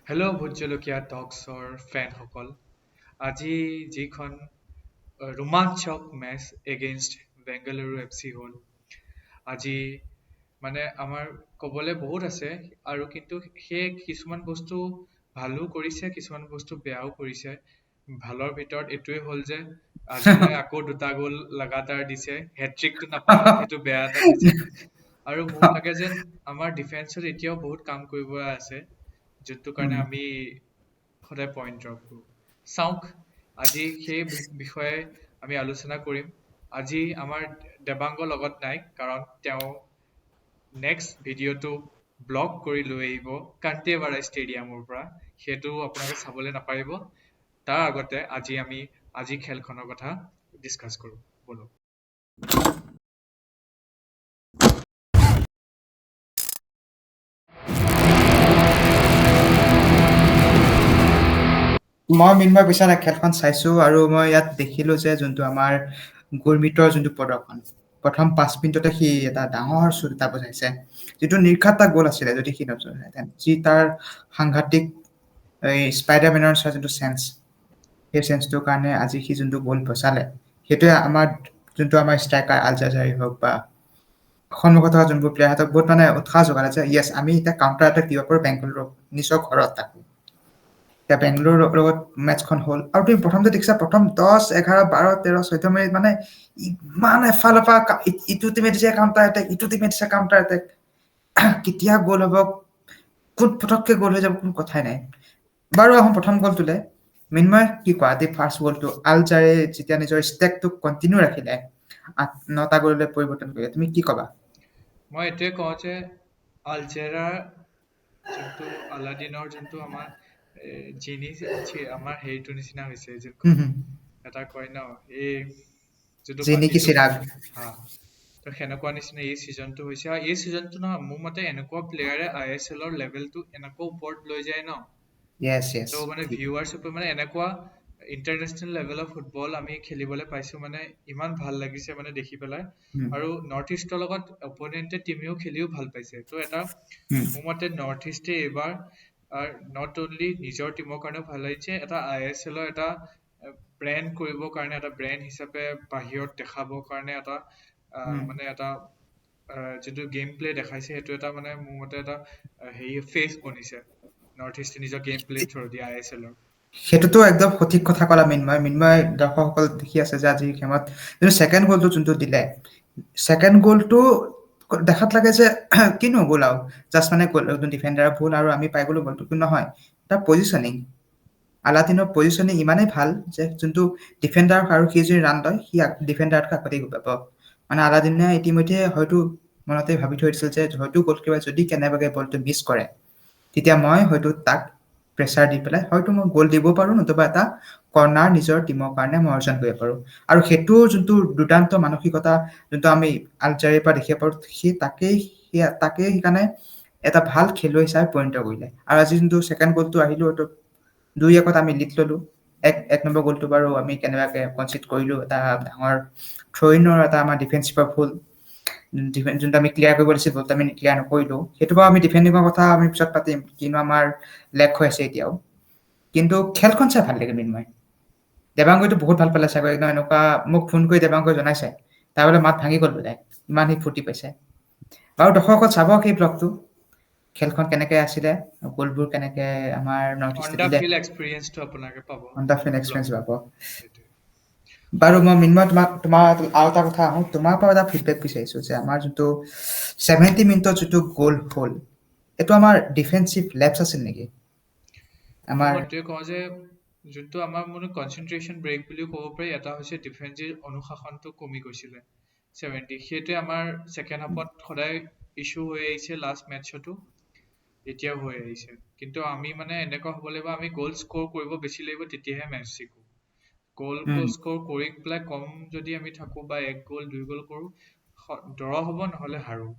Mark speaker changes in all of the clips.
Speaker 1: Hello' vote জলকীয়া টক্সৰ ফেনসকল। আজি যিখন ৰোমাঞ্চক মেচ এগেইনষ্ট বেংগালুৰু FC হ'ল। আজি মানে আমাৰ ক'বলৈ বহুত আছে আৰু কিন্তু সেই কিছুমান বস্তু ভালো কৰিছে, কিছুমান বস্তু বেয়াও কৰিছে। ভালৰ ভিতৰত এইটোৱে হ'ল যে আজহাৰে আকৌ দুটা গ'ল লাগাতাৰ দিছে। হেট্ৰিকটো নাপালে সেইটো বেয়া এটা দিছে। আৰু মোৰ লাগে যেন আমাৰ ডিফেন্সত এতিয়াও বহুত কাম কৰিব আছে, যোনটো
Speaker 2: উম,
Speaker 1: কাৰণে আমি সদায় পইণ্ট ড্ৰপ কৰোঁ। চাওক, আজি সেই বিষয়ে আমি আলোচনা কৰিম। আজি আমাৰ দেবাংগ লগত নাই, কাৰণ তেওঁ নেক্সট ভিডিঅ'টো ব্লগ কৰি লৈ আহিব কান্তেৱাৰা ষ্টেডিয়ামৰ পৰা। সেইটো আপোনালোকে চাবলৈ নাপাৰিব। তাৰ আগতে আজি খেলখনৰ কথা ডিছকাছ কৰোঁ। বলক।
Speaker 2: মই মিনময় বুইছা নাই খেলখন চাইছো আৰু মই ইয়াত দেখিলো যে যোনটো আমাৰ গুৰমিতৰ যোনটো প্ৰদৰ্শন প্ৰথম 5 মিনিটতে সি এটা ডাঙৰ শ্বুট এটা বজাইছে, যিটো নিৰ্ঘাত এটা গ'ল আছিলে যদি সি নবজালেহেঁতেন। যি তাৰ সাংঘাতিক এই স্পাইডাৰমেনৰ নিচিনা যোনটো চেন্স, সেই চেন্সটোৰ কাৰণে আজি সি যোনটো গ'ল বচালে, সেইটোৱে আমাৰ যোনটো আমাৰ ষ্ট্ৰাইকাৰ আলজাজাৰী হওক বা সন্মুখত থকা যোনবোৰ প্লেয়াৰহঁতক বহুত মানে উৎসাহ যোগালে যে য়েছ, আমি এতিয়া কাউণ্টাৰ এটেক দিব পাৰোঁ বেংগলোৰক, নিজৰ ঘৰত তাকো। এতিয়া বেংগলোৰৰ লগত মেটচখন হ'ল আৰু তুমি প্ৰথমতে দেখিছা প্ৰথম 10, 11, 12, 13, 14 মিনিট মানে ইমান এফালৰ পৰা ইটো টিমে দিছে কাউণ্টাৰ এটেক, ইটো টিমে দিছে কাউণ্টাৰ এটেক। কেতিয়া গ'ল হ'ব, কোন পটককে গ'ল হৈ যাব কোনো কথাই নাই। বাৰু আহোঁ প্ৰথম গ'লটোলে। মিন্ময় কি কোৱা, আজি ফাৰ্ষ্ট গ'লটো আলজাৰে যেতিয়া নিজৰ ষ্টেকটো কণ্টিনিউ ৰাখিলে 8-9টা গ'ললৈ পৰিৱৰ্তন কৰিলে, তুমি কি ক'বা?
Speaker 1: মই এইটোৱে কওঁ যে আলজেৰাৰ যোনটো আলাদিনৰ যোনটো আমাৰ জিনি আমাৰ হেৰিটোৰ নিচিনা হৈছে,
Speaker 2: হুম
Speaker 1: যোনখন
Speaker 2: হুম
Speaker 1: এটা কয় ন, এই যোনটো
Speaker 2: যি নেকি
Speaker 1: বাতিটো
Speaker 2: চিৰাগ।
Speaker 1: হা, তো সেনেকুৱা নিচিনা এই ছিজনটো হৈছে। আৰু এই ছিজনটো নহয়, মোৰ মতে এনেকুৱা প্লেয়াৰে ISL-ৰ লেভেলটো এনেকুৱা ওপৰত লৈ যায় ন,
Speaker 2: য়েছ য়েছ
Speaker 1: ত' মানে ভিউৱাৰশ্বিপৰ মানে এনেকুৱা ইণ্টাৰনেশ্যনেল লেভেলৰ ফুটবল আমি খেলিবলৈ পাইছো, মানে ইমান ভাল লাগিছে মানে দেখি পেলাই। আৰু নৰ্থ ইষ্টৰ লগত অপনেণ্টে টিমেও খেলিও ভাল পাইছে। ত' এটা মোৰ মতে নৰ্থ ইষ্টে এইবাৰ নট অনলি নিজৰ টিমৰ কাৰণেও ভাল লাগিছে, এটা ISL-ৰ এটা ব্ৰেণ্ড কৰিবৰ কাৰণে, এটা ব্ৰেণ্ড হিচাপে বাহিৰত দেখাবৰ কাৰণে এটা মানে এটা যিটো গেম প্লে দেখাইছে, সেইটো এটা মানে মোৰ মতে এটা হেৰি ফেচ বনিছে নৰ্থ ইষ্টে নিজৰ গেম প্লে থ্ৰু দি ISL-ৰ।
Speaker 2: সেইটোতো একদম সঠিক কথা ক'লা মিন্ময় দৰ্শকসকল দেখি আছে যে আজিৰ গেমত যোনটো ছেকেণ্ড গ'লটো যোনটো দিলে, ছেকেণ্ড গ'লটো দেখাত লাগে যে কিনো গ'ল আৰু জাষ্ট মানে ডিফেণ্ডাৰৰ ভুল আৰু আমি পাই গ'লো গ'লটো, কিন্তু নহয়, তাৰ পজিশ্যনিং, আলাদিনৰ পজিশ্যনিং ইমানেই ভাল যে যোনটো ডিফেণ্ডাৰ আৰু সি যদি ৰান লয়, সি ডিফেণ্ডাৰতকৈ আগতে গৈ পাব। মানে আলাদিনে ইতিমধ্যে হয়তো মনতে ভাবি থৈ দিছিল যে হয়তো গ'লকিপাৰে যদি কেনেবাকৈ বলটো মিছ কৰে, তেতিয়া মই হয়তো তাক প্ৰেছাৰ দি পেলাই হয়তো মই গ'ল দিব পাৰোঁ, নতুবা এটা কৰ্নাৰ নিজৰ টিমৰ কাৰণে মই অৰ্জন কৰিব পাৰোঁ। আৰু সেইটো যোনটো দুৰ্দান্ত মানসিকতা যোনটো আমি আলজাৰিৰ পৰা দেখিব পাৰোঁ, তাকেই সেইকাৰণে এটা ভাল খেলুৱৈ হিচাপে পৰিণত কৰিলে। আৰু আজি যোনটো ছেকেণ্ড গ'লটো আহিলো, এইটো 2-1 আমি লিড ল'লো। এক নম্বৰ গ'লটো বাৰু আমি কেনেবাকৈ কনচিড কৰিলোঁ, এটা ডাঙৰ থ্ৰ'-ইনৰ এটা আমাৰ ডিফেন্সিভৰ ভুল, যোনটো আমি ক্লিয়াৰ কৰিব দিছিল, বলটো আমি ক্লিয়াৰ নকৰিলোঁ। সেইটো বাৰু আমি ডিফেণ্ডিঙৰ কথা আমি পিছত পাতিম, কিনো আমাৰ লেক হৈ আছে এতিয়াও। কিন্তু খেলখন চাই ভাল লাগে মিন্ময়। দেৱাংগইতো বহুত ভাল পালে চাগৈ, একদম এনেকুৱা মোক ফোন কৰি দেৱাংগই জনাইছে, তাৰ বোলে মাত ভাঙি গ'ল বোলে, ইমান সি ফূৰ্তি পাইছে। বাৰু দৰ্শকসকল চাব সেই ব্লগটো, খেলখন কেনেকৈ আছিলে, গ'লবোৰ কেনেকৈ আমাৰ নৰ্থ
Speaker 1: অন
Speaker 2: ইষ্টে
Speaker 1: দ্য
Speaker 2: দিলে,
Speaker 1: ফিল্ড এক্সপিৰিয়েঞ্চটো আপোনালোকে পাব
Speaker 2: অন এক্সপিৰিয়েঞ্চ
Speaker 1: ব্লগত।
Speaker 2: পাব।
Speaker 1: সেইটোৱে।
Speaker 2: বাৰু মই মিন্ময় তোমাৰ আৰু এটা কথা আহোঁ, তোমাৰ পৰা এটা ফিডবেক বিচাৰিছোঁ যে আমাৰ যোনটো 70 মিনিটত যিটো গ'ল হ'ল, এইটো আমাৰ ডিফেন্সিভ লেপছ আছিল নেকি?
Speaker 1: মই
Speaker 2: আমাৰ
Speaker 1: এইটোৱে কওঁ যে যোনটো আমাৰ মানে কনচেনট্ৰেশ্যন ব্ৰেক বুলিও ক'ব পাৰি, এটা হৈছে ডিফেন্সিভ অনুশাসনটো কমি গৈছিলে 70। সেইটোৱে আমাৰ ছেকেণ্ড হাফত সদায় ইছ্যু হৈ আহিছে, লাষ্ট মেটছতো এতিয়াও হৈ আহিছে। কিন্তু আমি মানে এনেকুৱা হ'ব লাগিব, আমি গ'ল স্ক'ৰ কৰিব বেছি লাগিব, তেতিয়াহে মেটচ জিকো। গ'ল
Speaker 2: উম,
Speaker 1: স্ক'ৰ কৰি পেলাই কম যদি আমি থাকোঁ বা 1 গ'ল 2 গ'ল কৰোঁ, ড্ৰ হ'ব নহ'লে হাৰোঁ।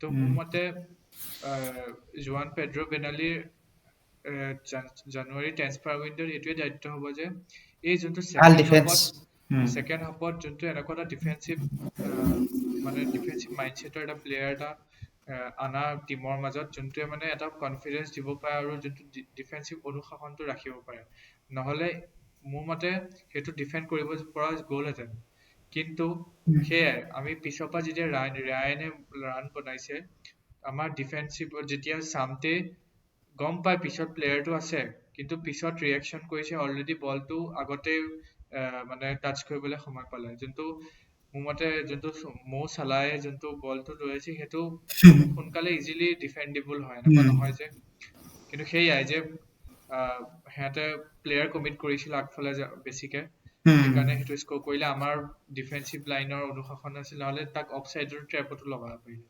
Speaker 1: ত' মোৰ
Speaker 2: উম,
Speaker 1: মতে জোৱান পেড্ৰ' বেনালিৰ জানুৱাৰী ট্ৰেন্সফাৰ উইণ্ডোৰ এইটোৱে দায়িত্ব হ'ব যে এই যোনটো
Speaker 2: ভাল ডিফেন্স। উম,
Speaker 1: ছেকেণ্ড হাফত যোনটো এনেকুৱা এটা ডিফেন্সিভ মানে ডিফেন্সিভ মাইণ্ডছেটৰ এটা প্লেয়াৰ এটা আনা টিমৰ মাজত যোনটোৱে মানে এটা কনফিডেন্স দিব পাৰে আৰু যোনটো ডিফেন্সিভ অনুশাসনটো ৰাখিব পাৰে। নহ'লে মোৰ মতে সেইটো ডিফেণ্ড কৰিব পৰা গ'লহেঁতেন। কিন্তু সেয়াই আমি পিছৰ পৰা যেতিয়া ৰায়ানে ৰান বনাইছে, আমাৰ ডিফেন্সিভত যেতিয়া চামতে গম পাই পিছত প্লেয়াৰটো আছে, কিন্তু পিছত ৰিয়েকশ্যন কৰিছে অলৰেডি বলটো আগতে মানে টাচ কৰিবলৈ সময় পালে, যোনটো মোৰ মতে যোনটো মৌ চালাই যোনটো বলটো লৈছে সেইটো খুব সোনকালে ইজিলি ডিফেন্ডেবল হয়, এনেকুৱা নহয় যে। কিন্তু সেয়াই যে সিহঁতে প্লেয়াৰ কমিট কৰিছিল আগফালে বেছিকে, সেইকাৰণে সেইটো স্ক'ৰ কৰিলে। আমাৰ ডিফেন্সিভ লাইনৰ অনুশাসন আছিল, নহ'লে তাক অফচাইডৰ ট্ৰেপতো লগাব পাৰিলে।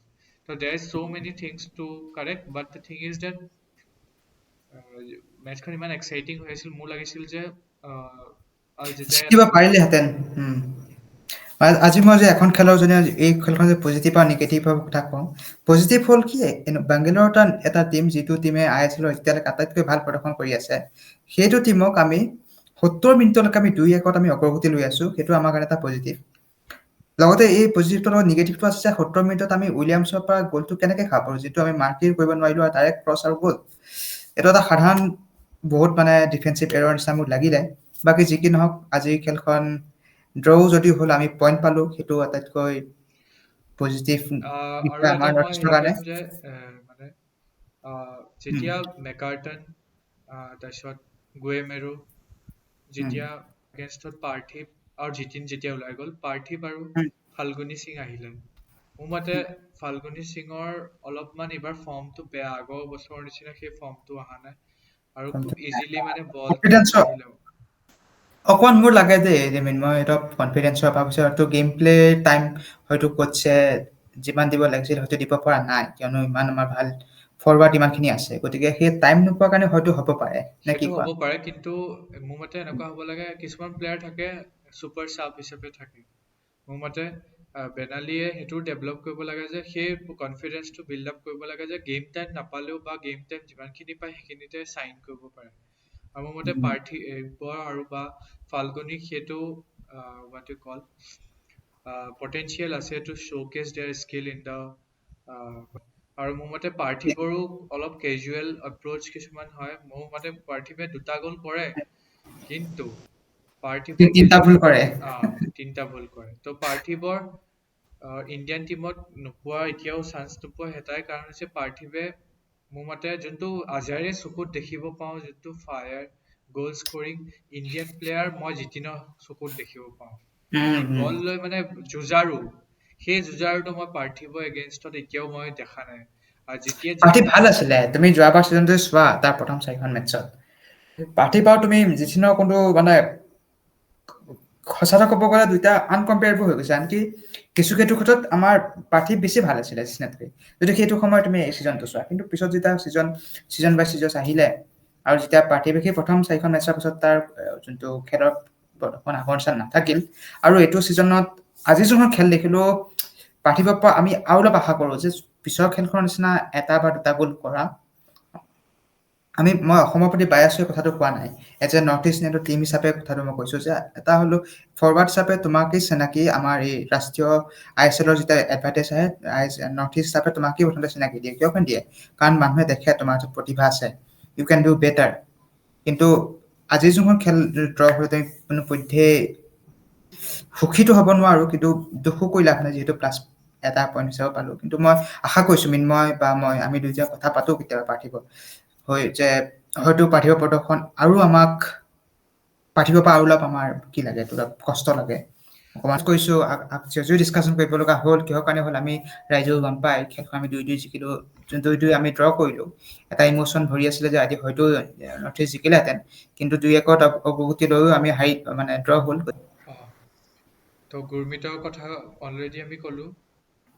Speaker 1: So there is so many things to correct, but the thing is that মেচখন ইমান এক্সাইটিং হৈ আছিল, মোৰ লাগিছিল যে আল জিজাই
Speaker 2: জিকিব
Speaker 1: এটা গ'ল দিব।
Speaker 2: পাৰিলেহেঁতেন। আজি মই যে এখন খেলৰ যদি এই খেলখন যে পজিটিভ আৰু নিগেটিভৰ কথা কওঁ, পজিটিভ হ'ল কি বাংগালোৰ এটা টিম যিটো টিমে ISL এতিয়ালৈকে আটাইতকৈ ভাল প্ৰদৰ্শন কৰি আছে, সেইটো টিমক আমি 70 মিনিটলৈকে আমি 2-1 আমি অগ্ৰগতি লৈ আছো, সেইটো আমাৰ কাৰণে এটা পজিটিভ। লগতে এই পজিটিভটোৰ লগত নিগেটিভটো আছে 70 মিনিটত আমি উইলিয়ামছৰ পৰা গ'লটো কেনেকৈ খাব পাৰোঁ, যিটো আমি মাৰ্কিং কৰিব নোৱাৰিলো আৰু ডাইৰেক্ট ক্ৰছ আৰু গ'ল। এইটো এটা সাধাৰণ বহুত মানে ডিফেন্সিভ এৰৰ নিচিনা মোৰ লাগিলে। বাকী যি কি নহওক আজিৰ খেলখন ড্ৰও যদি হ'ল, আমি পইণ্ট পালো, সেইটো আটাইতকৈ পজিটিভ
Speaker 1: আৰু
Speaker 2: বিষয় আমাৰ
Speaker 1: এটা
Speaker 2: নৰ্থ
Speaker 1: মই
Speaker 2: ইষ্টৰ
Speaker 1: হেৰি
Speaker 2: কাৰণে।
Speaker 1: কৰিম যে মানে
Speaker 2: উম,
Speaker 1: যেতিয়া মেকাৰ্টন তাৰপিছত গুৱেমেৰো
Speaker 2: উম,
Speaker 1: যেতিয়া এগেইনষ্টত পাৰ্থিৱ আৰু জিতিন যেতিয়া ওলাই গ'ল, পাৰ্থিৱ আৰু
Speaker 2: উম,
Speaker 1: ফাল্গুনী সিং আহিলে। মোৰ মতে
Speaker 2: উম,
Speaker 1: ফাল্গুনী সিঙৰ অলপমান এইবাৰ ফৰ্মটো বেয়া, আগৰ বছৰৰ নিচিনা সেই ফৰ্মটো অহা নাই আৰু খুব ইজিলি মানে বলটো
Speaker 2: কনফিডেন্সৰ
Speaker 1: আহিলেও।
Speaker 2: অকণমান মোৰ লাগে দেই যে মই এইটো কনফিডেন্সৰ অভাৱ হৈছে, হয়তো গেম প্লে টাইম হয়তো কোচে যিমান দিব লাগিছিল হয়তো দিব পৰা নাই, কিয়নো ইমান আমাৰ ভাল ফৰৱাৰ্ড ইমানখিনি আছে, গতিকে সেই টাইম নোপোৱাৰ কাৰণে হয়তো হ'ব পাৰে, নে কি
Speaker 1: সেইটো
Speaker 2: কোৱা?
Speaker 1: হ'ব পাৰে, কিন্তু মোৰ মতে এনেকুৱা হ'ব লাগে, কিছুমান প্লেয়াৰ থাকে ছুপাৰ চাব হিচাপে থাকে। মোৰ মতে বেনালীয়ে সেইটো ডেভেলপ কৰিব লাগে যে সেই কনফিডেন্সটো বিল্ড আপ কৰিব লাগে যে গেম টাইম নাপালেও বা গেম টাইম যিমানখিনি পায় সেইখিনিতে চাইন কৰিব পাৰে। আৰু মোৰ মতে
Speaker 2: উম,
Speaker 1: পাৰ্থিৱ আৰু বা ফাল্গুনীক সেইটো what you call পটেনচিয়েল আছে to showcase their skill in the আৰু মোৰ মতে পাৰ্থিৱৰো অলপ কেজুৱেল এপ্ৰ'চ কিছুমান হয়। মোৰ মতে পাৰ্থিৱে 2টা গ'ল কৰে, কিন্তু পাৰ্থিৱক
Speaker 2: তিনিটা ভুল কৰে।
Speaker 1: 3টা ভুল কৰে। ত' পাৰ্থিৱৰ ইণ্ডিয়ান টিমত নোপোৱা এতিয়াও চান্স নোপোৱা এটাই কাৰণ হৈছে পাৰ্থিৱে মোৰ মতে যোনটো আজাৰে চকুত দেখিব পাওঁ, যোনটো ফায়াৰ গ'ল স্কৰিং ইণ্ডিয়ান প্লেয়াৰ মই জিতিনৰ চকুত দেখিব পাওঁ।
Speaker 2: উম,
Speaker 1: সি
Speaker 2: উম।
Speaker 1: বল লৈ মানে যুঁজাৰু, সেই যুঁজাৰুটো মই পাৰ্থিৱৰ এগেইনষ্টত এতিয়াও মই দেখা নাই। আৰু যেতিয়া
Speaker 2: পাৰ্থি
Speaker 1: জিতিন
Speaker 2: ভাল আছিলে, তুমি যোৱাবাৰ ছিজনটো চোৱা তাৰ প্ৰথম 4খন মেটছত পাৰ্থিৰ পৰা তুমি জিতিনৰ কোনটো মানে সঁচা ক'ব গ'লে দুইটা আনকম্পেয়াৰেবল হৈ গৈছে, আনকি কিছু ক্ষেত্ৰত আমাৰ পাৰ্থিৱ বেছি ভাল আছিলে জিতিনতকৈ, যদি সেইটো সময়ত তুমি এই ছিজনটো চোৱা। কিন্তু পিছত যেতিয়া ছিজন বাই ছিজন আহিলে আৰু যেতিয়া পাৰ্থিৱে সেই প্ৰথম 4খন মেটচৰ পিছত তাৰ যোনটো খেলৰ প্ৰদৰ্শন আগৰ নিচিনা নাথাকিল, আৰু এইটো ছিজনত আজি যোনখন খেল দেখিলো পাৰ্থিৱৰ পৰা আমি আৰু অলপ আশা কৰো যে পিছৰ খেলখনৰ নিচিনা এটা বা দুটা গ'ল কৰা। মই অসমৰ প্ৰতি বায়াছ হৈ কথাটো কোৱা নাই, as a north east united team হিচাপে কথাটো মই কৈছো যে এটা হলো ফৰৱাৰ্ড হিচাপে তোমাকেই চিনাকি আমাৰ এই ৰাষ্ট্ৰীয় ISLৰ যেতিয়া এডভাৰটাইজ আহে, নৰ্থ ইষ্ট হিচাপে তোমাকেই প্ৰথমতে চিনাকি দিয়ে, কিয় দিয়ে? কাৰণ মানুহে দেখে তোমাৰ প্ৰতিভা আছে, ইউ কেন ডু বেটাৰ। কিন্তু আজি যোনখন খেল ড্ৰ হৈ কোনো পধ্যেই সুখীতো হ'ব নোৱাৰো, কিন্তু দুখো কৰি লাভ নাই, যিহেতু প্লাছ এটা পইণ্ট হিচাপে পালো। কিন্তু মই আশা কৰিছো মিন্ময় বা আমি দুইটাই কথা পাতো কেতিয়াবা পাৰ্থিৱক হৈ, যে হয়তো পাৰ্থিৱৰ প্ৰদৰ্শন আৰু আমাক পাৰ্থিৱৰ পৰা আৰু অলপ আমাৰ কি লাগে, অলপ কষ্ট লাগে। অকণমান কৈছো যদিও ডিছকাশ্যন কৰিব লগা হ'ল, কিহৰ কাৰণে হ'ল আমি ৰাইজেও গম পায় খেলখন আমি 2-2 জিকিলো, 2-2 আমি ড্ৰ কৰিলো। এটা ইমোচন ভৰি আছিলে যে আজি হয়তো নৰ্থ ইষ্ট জিকিলেহেঁতেন, কিন্তু 2-1 অগ্ৰগতি লৈও আমি মানে ড্ৰ হ'ল।
Speaker 1: ত' গুৰমিতৰ কথা অলৰেডি আমি ক'লো।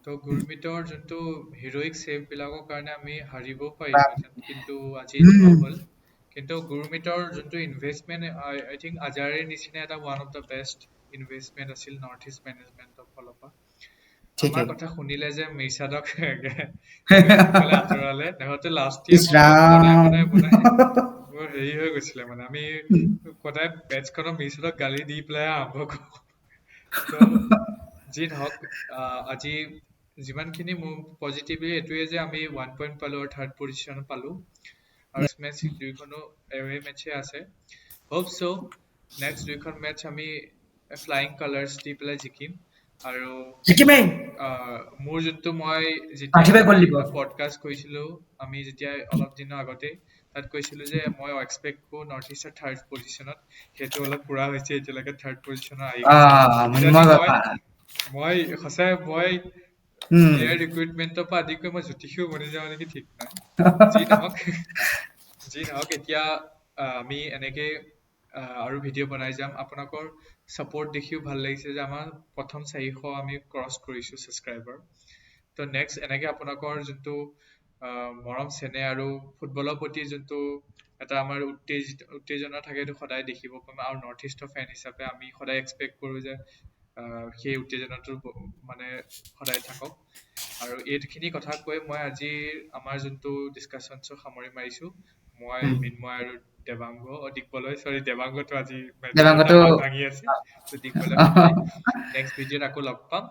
Speaker 1: ত' গুৰমিতৰ যোনটো হিৰইক ছেভ বিলাকৰ কাৰণে আমি হাৰিবও পাৰিলোহেঁতেন, কিন্তু আজি ড্ৰ হ'ল। কিন্তু গুৰমিতৰ যোনটো ইনভেষ্টমেণ্ট, আই থিংক আজাৰে নিচিনা এটা one of the best investment আছিল নৰ্থ ইষ্ট মেনেজমেণ্টৰ ফালৰ পৰা। আমাৰ
Speaker 2: ঠিকেই।
Speaker 1: কথা শুনিলে যে মিৰ্চাদক সোনকালে আঁতৰালে, সিহঁতে লাষ্ট
Speaker 2: ইছ
Speaker 1: ইয়াৰ মই
Speaker 2: ৰাম।
Speaker 1: বনাই বৰ হেৰি হৈ গৈছিলে মানে, আমি সদায় মেটচখনৰ মিৰ্চাদক গালি দি পেলাই আৰম্ভ কৰো। ত' যি নহওক আজি যিমানখিনি মোৰ পজিটিভলি এইটোৱে যে আমি 1 পইণ্ট পালো আৰু থাৰ্ড পজিশ্যন পালো আৰু মেটচ দুইখনো এৱে মেটচে আছে হোপ চ' নেক্সট দুইখন মেটচ আমি ফ্লাইং কালাৰ্ছ দি পেলাই জিকিম আৰু
Speaker 2: জিকিমেই
Speaker 1: মোৰ যোনটো মই যেতিয়া
Speaker 2: পাৰ্থিবে গ'ল
Speaker 1: আমি
Speaker 2: দিব
Speaker 1: পডকাষ্ট কৰিছিলো আমি যেতিয়া অলপ দিনৰ আগতে তাত কৈছিলো যে মই এক্সপেক্ট কৰো নৰ্থ ইষ্টৰ থাৰ্ড পজিশ্যনত সেইটো অলপ পুৰা হৈছে এতিয়ালৈকে থাৰ্ড পজিশ্যনত আহি গৈছে কিজানি
Speaker 2: মৃন্ময়
Speaker 1: মই
Speaker 2: বাবা
Speaker 1: মই সঁচাই মই
Speaker 2: উম
Speaker 1: প্লেয়াৰ ৰিক্ৰুইটমেণ্টৰ পৰা আদি কৰি মই জ্যোতিষীও বনি যাওঁ নেকি ঠিক নাই যি নহওক যি নহওক এতিয়া আমি এনেকে আৰু ভিডিঅ' বনাই যাম আপোনালোকৰ ছাপোৰ্ট দেখিও ভাল লাগিছে যে আমাৰ প্ৰথম 400 আমি ক্ৰছ কৰিছো ছাবস্ক্ৰাইবাৰ তো নেক্সট এনেকে আপোনালোকৰ যোনটো মৰম চেনেহ আৰু ফুটবলৰ প্ৰতি যোনটো এটা আমাৰ উত্তেজনা থাকে সেইটো সদায় দেখিব পাম আৰু নৰ্থ ইষ্টৰ ফেন হিচাপে আমি সদায় এক্সপেক্ট কৰো যে সেই উত্তেজনাটো মানে সদায় থাকক আৰু এইখিনি কথা কৈ মই আজি আমাৰ যোনটো ডিছকাশ্যনটো সামৰি মাৰিছো মই মৃন্ময় আৰু দেৱাংগ দেৱাংগটো আজি মেণ্টেলি
Speaker 2: দেৱাংগতো
Speaker 1: তামাম ভাঙি আছে তো দিগবলয় বাই বাই নেক্সট ভিডিঅ'ত আকৌ লগ পাম